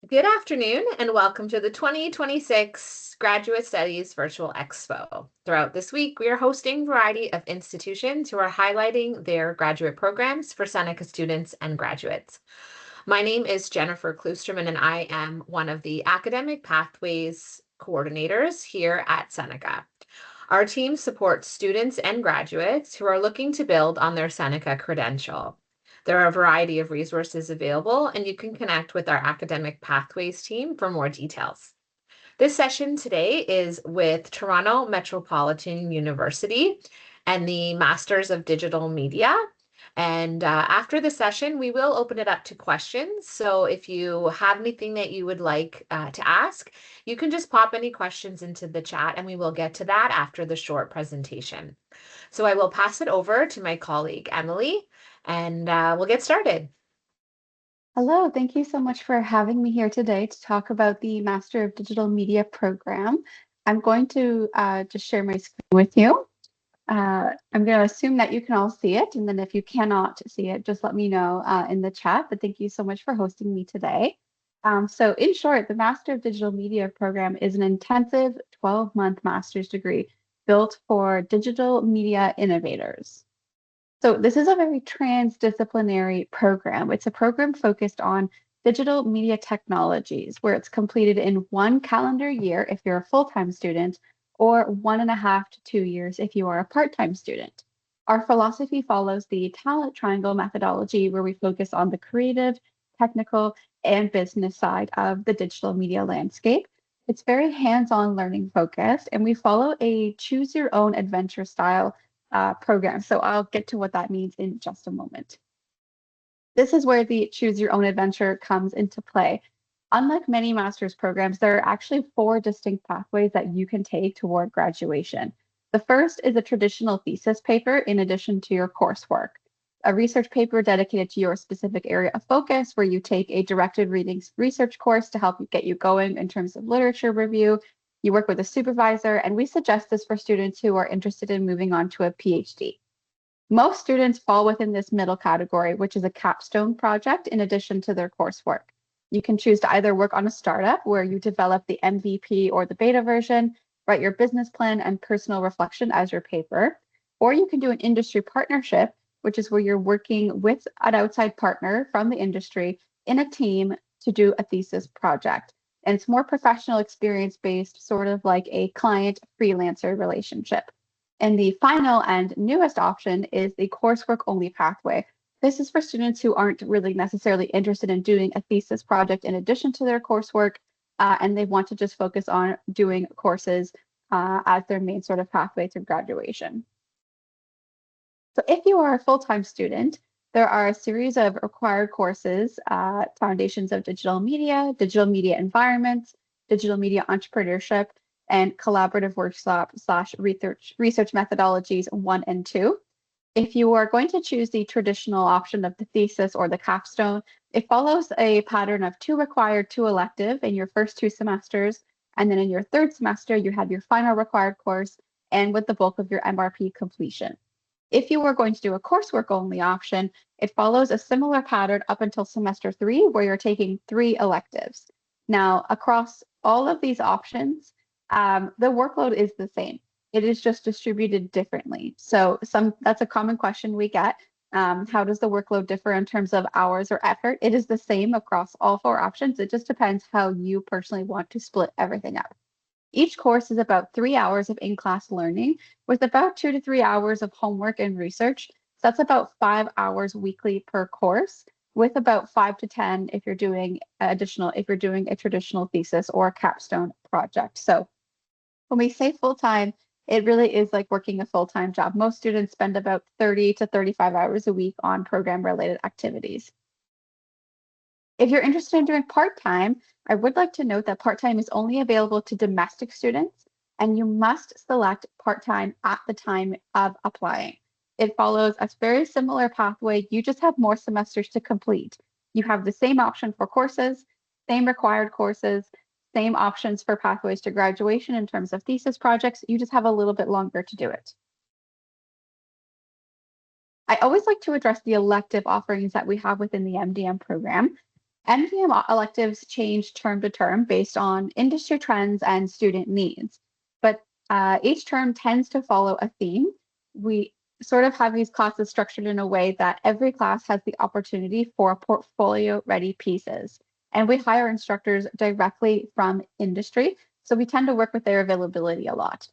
Good afternoon and welcome to the 2026 Graduate Studies Virtual Expo. Throughout this week, we are hosting a variety of institutions who are highlighting their graduate programs for Seneca students and graduates. My name is Jennifer Kloosterman and I am one of the Academic Pathways coordinators here at Seneca. Our team supports students and graduates who are looking to build on their Seneca credential. There are a variety of resources available, and you can connect with our Academic Pathways team for more details. This session today is with Toronto Metropolitan University and the Masters of Digital Media. And after the session, we will open it up to questions. So if you have anything that you would like to ask, you can just pop any questions into the chat and we will get to that after the short presentation. So I will pass it over to my colleague, Emily, and we'll get started. Hello, thank you so much for having me here today to talk about the Master of Digital Media program. I'm going to just share my screen with you. I'm going to assume that you can all see it, and then if you cannot see it, just let me know in the chat. But thank you so much for hosting me today. So in short, the Master of Digital Media program is an intensive 12-month master's degree built for digital media innovators. So this is a very transdisciplinary program. It's a program focused on digital media technologies, where it's completed in 1 calendar year if you're a full-time student, or 1.5 to 2 years if you are a part-time student. Our philosophy follows the talent triangle methodology, where we focus on the creative, technical, and business side of the digital media landscape. It's very hands-on learning focused, and we follow a choose your own adventure style program. So I'll get to what that means in just a moment. This is where the choose your own adventure comes into play. Unlike many master's programs, there are actually 4 distinct pathways that you can take toward graduation. The first is a traditional thesis paper in addition to your coursework. A research paper dedicated to your specific area of focus, where you take a directed readings research course to help get you going in terms of literature review. You work with a supervisor, and we suggest this for students who are interested in moving on to a PhD. Most students fall within this middle category, which is a capstone project in addition to their coursework. You can choose to either work on a startup where you develop the MVP or the beta version, write your business plan and personal reflection as your paper, or you can do an industry partnership, which is where you're working with an outside partner from the industry in a team to do a thesis project. And it's more professional experience based, sort of like a client freelancer relationship. And the final and newest option is the coursework only pathway. This is for students who aren't really necessarily interested in doing a thesis project in addition to their coursework, and they want to just focus on doing courses as their main sort of pathway to graduation. So if you are a full-time student, there are a series of required courses, foundations of digital media environments, digital media entrepreneurship, and collaborative workshop / research methodologies 1 and 2. If you are going to choose the traditional option of the thesis or the capstone, it follows a pattern of 2 required, 2 elective in your first 2 semesters, and then in your 3rd semester, you have your final required course, and with the bulk of your MRP completion. If you are going to do a coursework only option, it follows a similar pattern up until semester 3, where you're taking 3 electives. Now, across all of these options, the workload is the same. It is just distributed differently. So that's a common question we get. How does the workload differ in terms of hours or effort? It is the same across all 4 options. It just depends how you personally want to split everything up. Each course is about 3 hours of in-class learning with about 2 to 3 hours of homework and research. So that's about 5 hours weekly per course, with about 5 to 10 if you're doing a traditional thesis or a capstone project. So when we say full-time, it really is like working a full-time job. Most students spend about 30 to 35 hours a week on program-related activities. If you're interested in doing part-time, I would like to note that part-time is only available to domestic students, and you must select part-time at the time of applying. It follows a very similar pathway. You just have more semesters to complete. You have the same option for courses, same required courses, same options for pathways to graduation in terms of thesis projects. You just have a little bit longer to do it. I always like to address the elective offerings that we have within the MDM program. MDM electives change term to term based on industry trends and student needs, but each term tends to follow a theme. We sort of have these classes structured in a way that every class has the opportunity for portfolio-ready pieces. And we hire instructors directly from industry, so we tend to work with their availability a lot.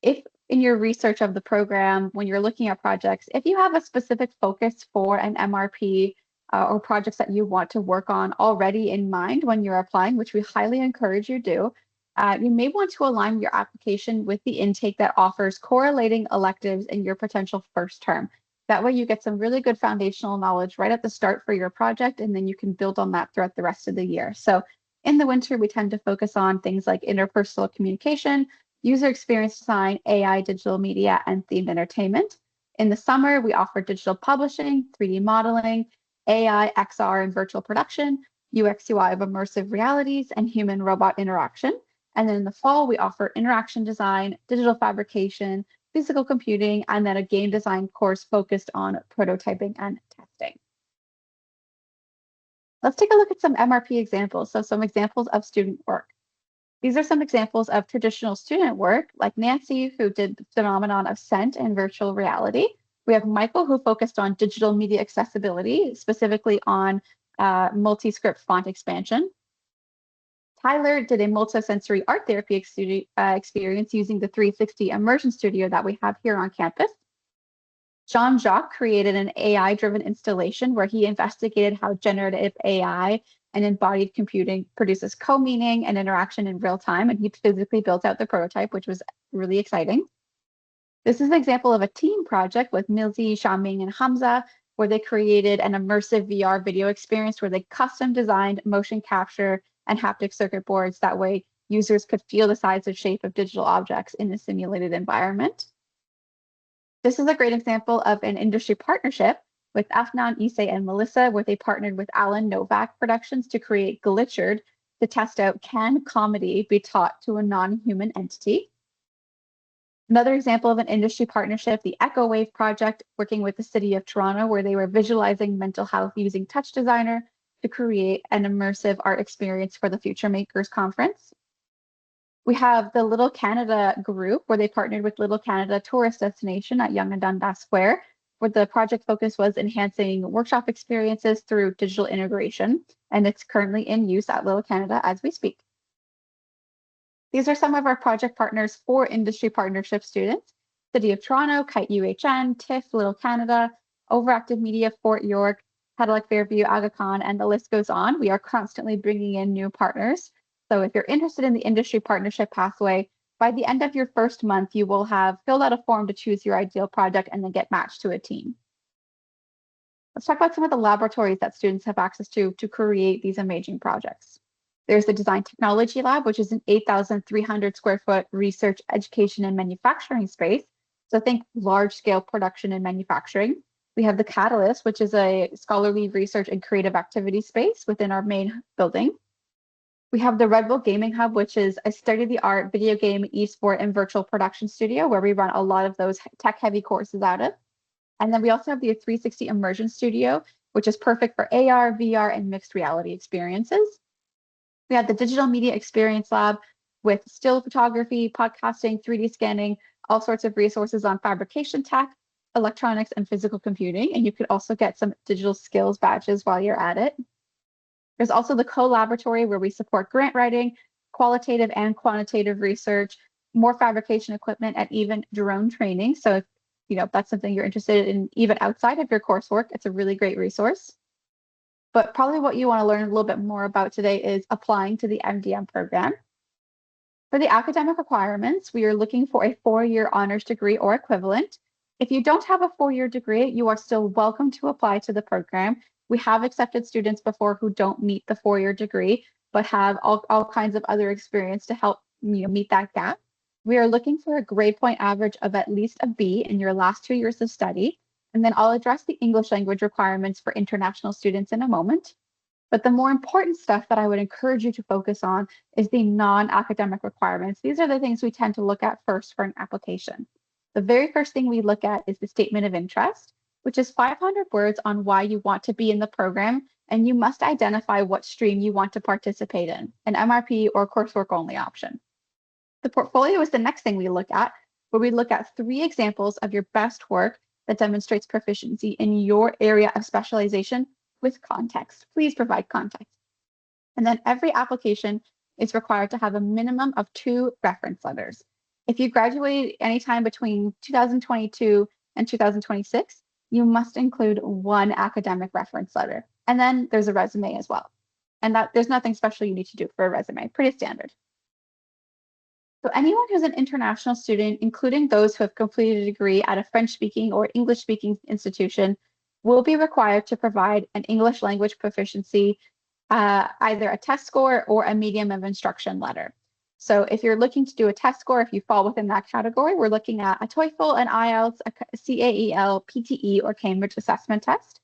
If in your research of the program, when you're looking at projects, if you have a specific focus for an MRP or projects that you want to work on already in mind when you're applying, which we highly encourage you do, you may want to align your application with the intake that offers correlating electives in your potential first term. That way you get some really good foundational knowledge right at the start for your project, and then you can build on that throughout the rest of the year. So in the winter, we tend to focus on things like interpersonal communication, user experience design, AI, digital media, and themed entertainment. In the summer, we offer digital publishing, 3D modeling, AI, XR, and virtual production, UX, UI of immersive realities, and human-robot interaction. And then in the fall, we offer interaction design, digital fabrication, physical computing, and then a game design course focused on prototyping and testing. Let's take a look at some MRP examples. So some examples of student work. These are some examples of traditional student work, like Nancy, who did the phenomenon of scent and virtual reality. We have Michael, who focused on digital media accessibility, specifically on multi-script font expansion. Tyler did a multisensory art therapy experience using the 360 immersion studio that we have here on campus. Jean-Jacques created an AI-driven installation where he investigated how generative AI and embodied computing produces co-meaning and interaction in real time, and he physically built out the prototype, which was really exciting. This is an example of a team project with Milzi, Xiaoming, and Hamza, where they created an immersive VR video experience where they custom designed motion capture and haptic circuit boards. That way, users could feel the size and shape of digital objects in a simulated environment. This is a great example of an industry partnership with Afnan, Issei, and Melissa, where they partnered with Alan Novak Productions to create Glitchered to test out, can comedy be taught to a non-human entity? Another example of an industry partnership, the Echo Wave project, working with the City of Toronto, where they were visualizing mental health using Touch Designer to create an immersive art experience for the Future Makers Conference. We have the Little Canada group, where they partnered with Little Canada Tourist Destination at Yonge and Dundas Square, where the project focus was enhancing workshop experiences through digital integration, and it's currently in use at Little Canada as we speak. These are some of our project partners for industry partnership students: City of Toronto, Kite UHN, TIFF, Little Canada, Overactive Media, Fort York, Cadillac Fairview, Aga Khan, and the list goes on. We are constantly bringing in new partners. So if you're interested in the industry partnership pathway, by the end of your first month, you will have filled out a form to choose your ideal project and then get matched to a team. Let's talk about some of the laboratories that students have access to create these amazing projects. There's the Design Technology Lab, which is an 8,300 square foot research, education, and manufacturing space. So think large scale production and manufacturing. We have the Catalyst, which is a scholarly research and creative activity space within our main building. We have the Red Bull Gaming Hub, which is a state-of-the-art video game, esport, and virtual production studio where we run a lot of those tech-heavy courses out of. And then we also have the 360 Immersion Studio, which is perfect for AR, VR, and mixed reality experiences. We have the Digital Media Experience Lab with still photography, podcasting, 3D scanning, all sorts of resources on fabrication tech, electronics, and physical computing. And you could also get some digital skills badges while you're at it. There's also the co-laboratory where we support grant writing, qualitative and quantitative research, more fabrication equipment, and even drone training. So if that's something you're interested in, even outside of your coursework, it's a really great resource. But probably what you want to learn a little bit more about today is applying to the MDM program. For the academic requirements, we are looking for a 4-year honors degree or equivalent. If you don't have a 4-year degree, you are still welcome to apply to the program. We have accepted students before who don't meet the 4-year degree, but have all kinds of other experience to help meet that gap. We are looking for a grade point average of at least a B in your last 2 years of study. And then I'll address the English language requirements for international students in a moment. But the more important stuff that I would encourage you to focus on is the non-academic requirements. These are the things we tend to look at first for an application. The very first thing we look at is the statement of interest, which is 500 words on why you want to be in the program and you must identify what stream you want to participate in, an MRP or coursework only option. The portfolio is the next thing we look at, where we look at 3 examples of your best work that demonstrates proficiency in your area of specialization with context. Please provide context. And then every application is required to have a minimum of 2 reference letters. If you graduate anytime between 2022 and 2026, you must include 1 academic reference letter. And then there's a resume as well. And that there's nothing special you need to do for a resume, pretty standard. So anyone who's an international student, including those who have completed a degree at a French-speaking or English-speaking institution, will be required to provide an English language proficiency, either a test score or a medium of instruction letter. So if you're looking to do a test score, if you fall within that category, we're looking at a TOEFL, an IELTS, a CAEL, PTE, or Cambridge assessment test.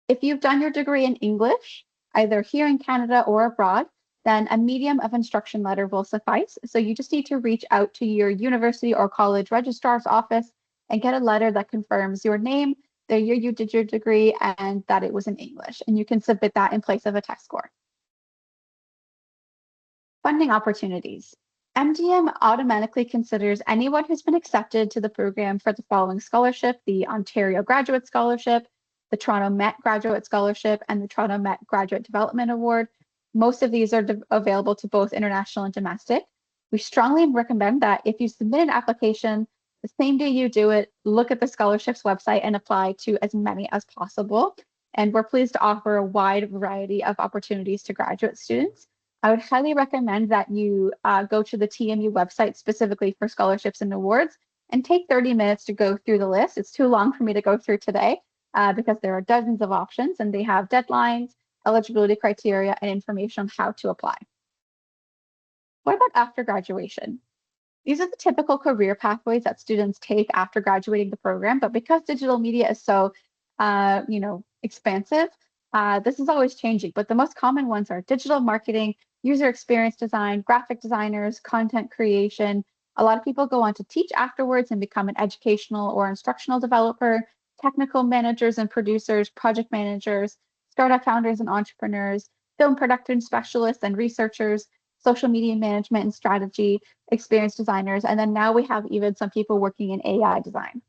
If you've done your degree in English, either here in Canada or abroad, then a medium of instruction letter will suffice. So you just need to reach out to your university or college registrar's office and get a letter that confirms your name, the year you did your degree, and that it was in English. And you can submit that in place of a test score. Funding opportunities. MDM automatically considers anyone who's been accepted to the program for the following scholarship: the Ontario Graduate Scholarship, the Toronto Met Graduate Scholarship, and the Toronto Met Graduate Development Award. Most of these are available to both international and domestic. We strongly recommend that if you submit an application, the same day you do it, look at the scholarships website and apply to as many as possible. And we're pleased to offer a wide variety of opportunities to graduate students. I would highly recommend that you go to the TMU website specifically for scholarships and awards and take 30 minutes to go through the list. It's too long for me to go through today because there are dozens of options and they have deadlines, eligibility criteria, and information on how to apply. What about after graduation? These are the typical career pathways that students take after graduating the program, but because digital media is so, expansive, this is always changing. But the most common ones are digital marketing, user experience design, graphic designers, content creation. A lot of people go on to teach afterwards and become an educational or instructional developer, technical managers and producers, project managers, startup founders and entrepreneurs, film production specialists and researchers, social media management and strategy, experience designers, and then now we have even some people working in AI design.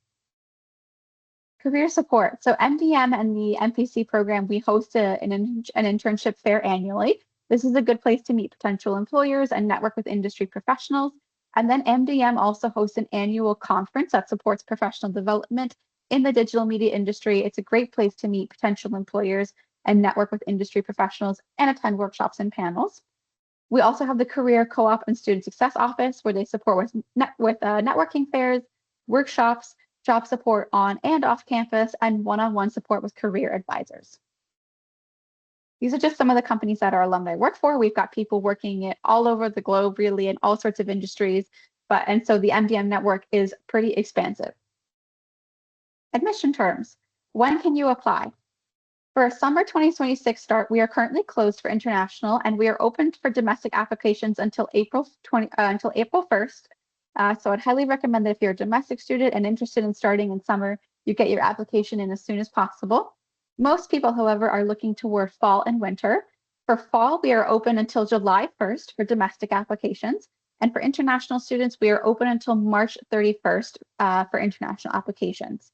Career support. So MDM and the MPC program, we host an internship fair annually. This is a good place to meet potential employers and network with industry professionals. And then MDM also hosts an annual conference that supports professional development in the digital media industry. It's a great place to meet potential employers and network with industry professionals and attend workshops and panels. We also have the Career Co-op and Student Success Office, where they support with networking fairs, workshops, job support on and off campus, and one-on-one support with career advisors. These are just some of the companies that our alumni work for. We've got people working it all over the globe, really, in all sorts of industries. And so the MDM network is pretty expansive. Admission terms. When can you apply? For a summer 2026 start, we are currently closed for international, and we are open for domestic applications until April 1st. So I'd highly recommend that if you're a domestic student and interested in starting in summer, you get your application in as soon as possible. Most people, however, are looking toward fall and winter. For fall, we are open until July 1st for domestic applications. And for international students, we are open until March 31st for international applications.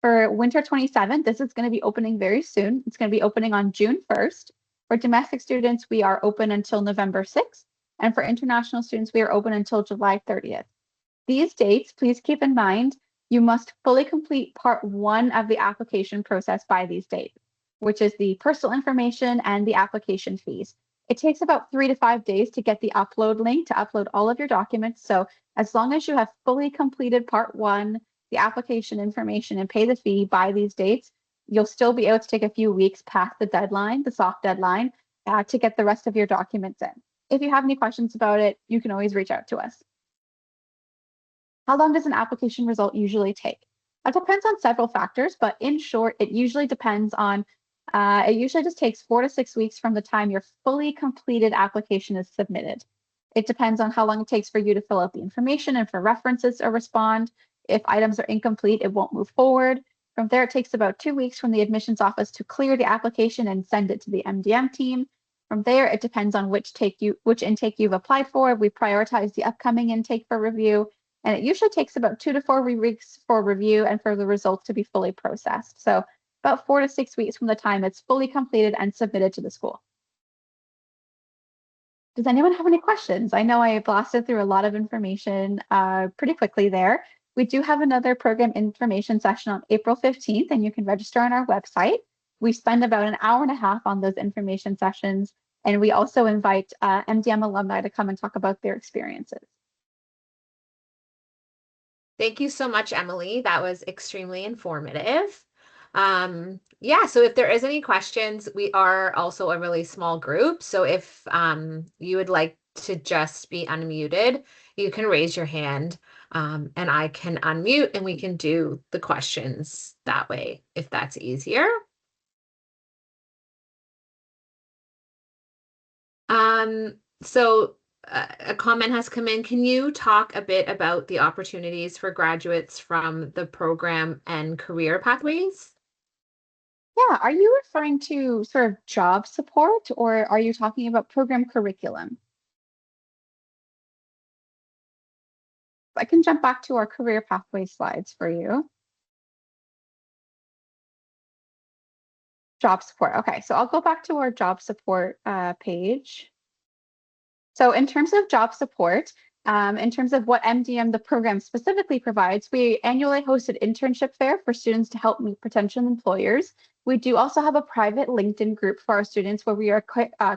For winter 27, this is going to be opening very soon. It's going to be opening on June 1st. For domestic students, we are open until November 6th. And for international students, we are open until July 30th. These dates, please keep in mind, you must fully complete part 1 of the application process by these dates, which is the personal information and the application fees. It takes about 3 to 5 days to get the upload link to upload all of your documents. So as long as you have fully completed part 1, the application information, and pay the fee by these dates, you'll still be able to take a few weeks past the deadline, the soft deadline, to get the rest of your documents in. If you have any questions about it, you can always reach out to us. How long does an application result usually take? It depends on several factors, but in short, it usually depends on, it usually just takes 4 to 6 weeks from the time your fully completed application is submitted. It depends on how long it takes for you to fill out the information and for references to respond. If items are incomplete, it won't move forward. From there, it takes about 2 weeks from the admissions office to clear the application and send it to the MDM team. From there, it depends on which intake you've applied for. We prioritize the upcoming intake for review, and it usually takes about 2 to 4 weeks for review and for the results to be fully processed. So about 4 to 6 weeks from the time it's fully completed and submitted to the school. Does anyone have any questions? I know I blasted through a lot of information pretty quickly there. We do have another program information session on April 15th, and you can register on our website. We spend about an hour and a half on those information sessions, and we also invite MDM alumni to come and talk about their experiences. Thank you so much, Emily. That was extremely informative. Yeah, so if there is any questions, we are also a really small group. So if you would like to just be unmuted, you can raise your hand and I can unmute and we can do the questions that way, if that's easier. So a comment has come in. Can you talk a bit about the opportunities for graduates from the program and career pathways? Yeah, are you referring to sort of job support, or are you talking about program curriculum? I can jump back to our career pathway slides for you. Job support. Okay, so I'll go back to our job support page. So in terms of job support, in terms of what MDM, the program specifically provides, we annually host an internship fair for students to help meet potential employers. We do also have a private LinkedIn group for our students where we are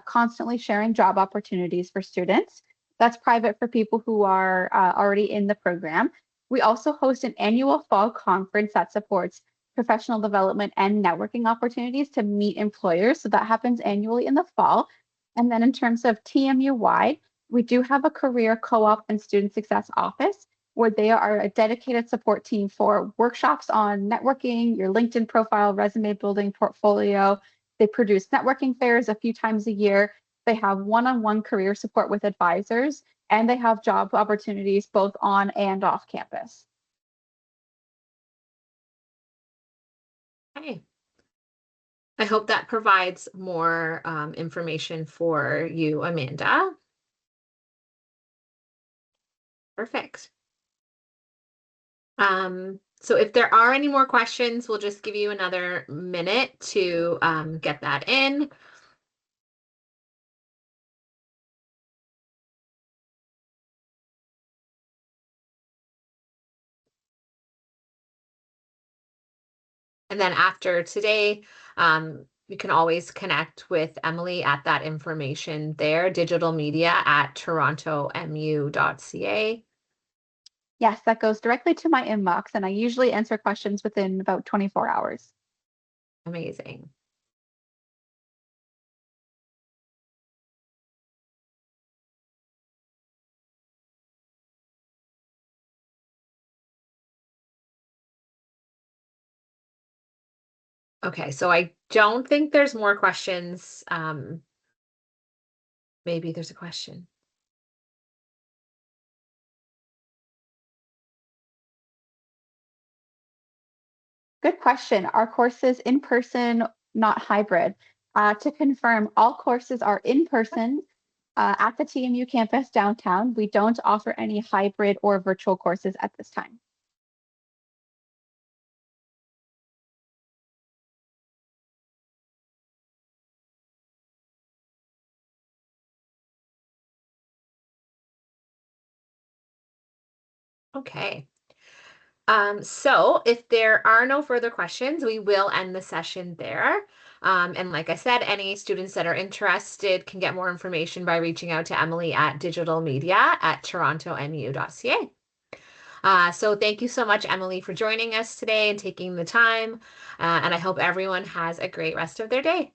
constantly sharing job opportunities for students. That's private for people who are already in the program. We also host an annual fall conference that supports professional development and networking opportunities to meet employers. So that happens annually in the fall. And then in terms of TMU wide, we do have a career co-op and student success office where they are a dedicated support team for workshops on networking, your LinkedIn profile, resume building, portfolio. They produce networking fairs a few times a year. They have one-on-one career support with advisors, and they have job opportunities both on and off campus. Okay. I hope that provides more information for you, Amanda. Perfect. So if there are any more questions, we'll just give you another minute to get that in. And then after today, you can always connect with Emily at that information there, digitalmedia@torontomu.ca. Yes, that goes directly to my inbox, and I usually answer questions within about 24 hours. Amazing. Okay, so I don't think there's more questions. Maybe there's a question. Good question. Our courses in person, not hybrid. To confirm, all courses are in person at the TMU campus downtown. We don't offer any hybrid or virtual courses at this time. Okay. So if there are no further questions, we will end the session there. And like I said, any students that are interested can get more information by reaching out to Emily at digitalmedia@torontomu.ca. So thank you so much, Emily, for joining us today and taking the time. And I hope everyone has a great rest of their day.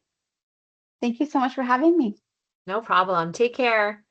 Thank you so much for having me. No problem. Take care.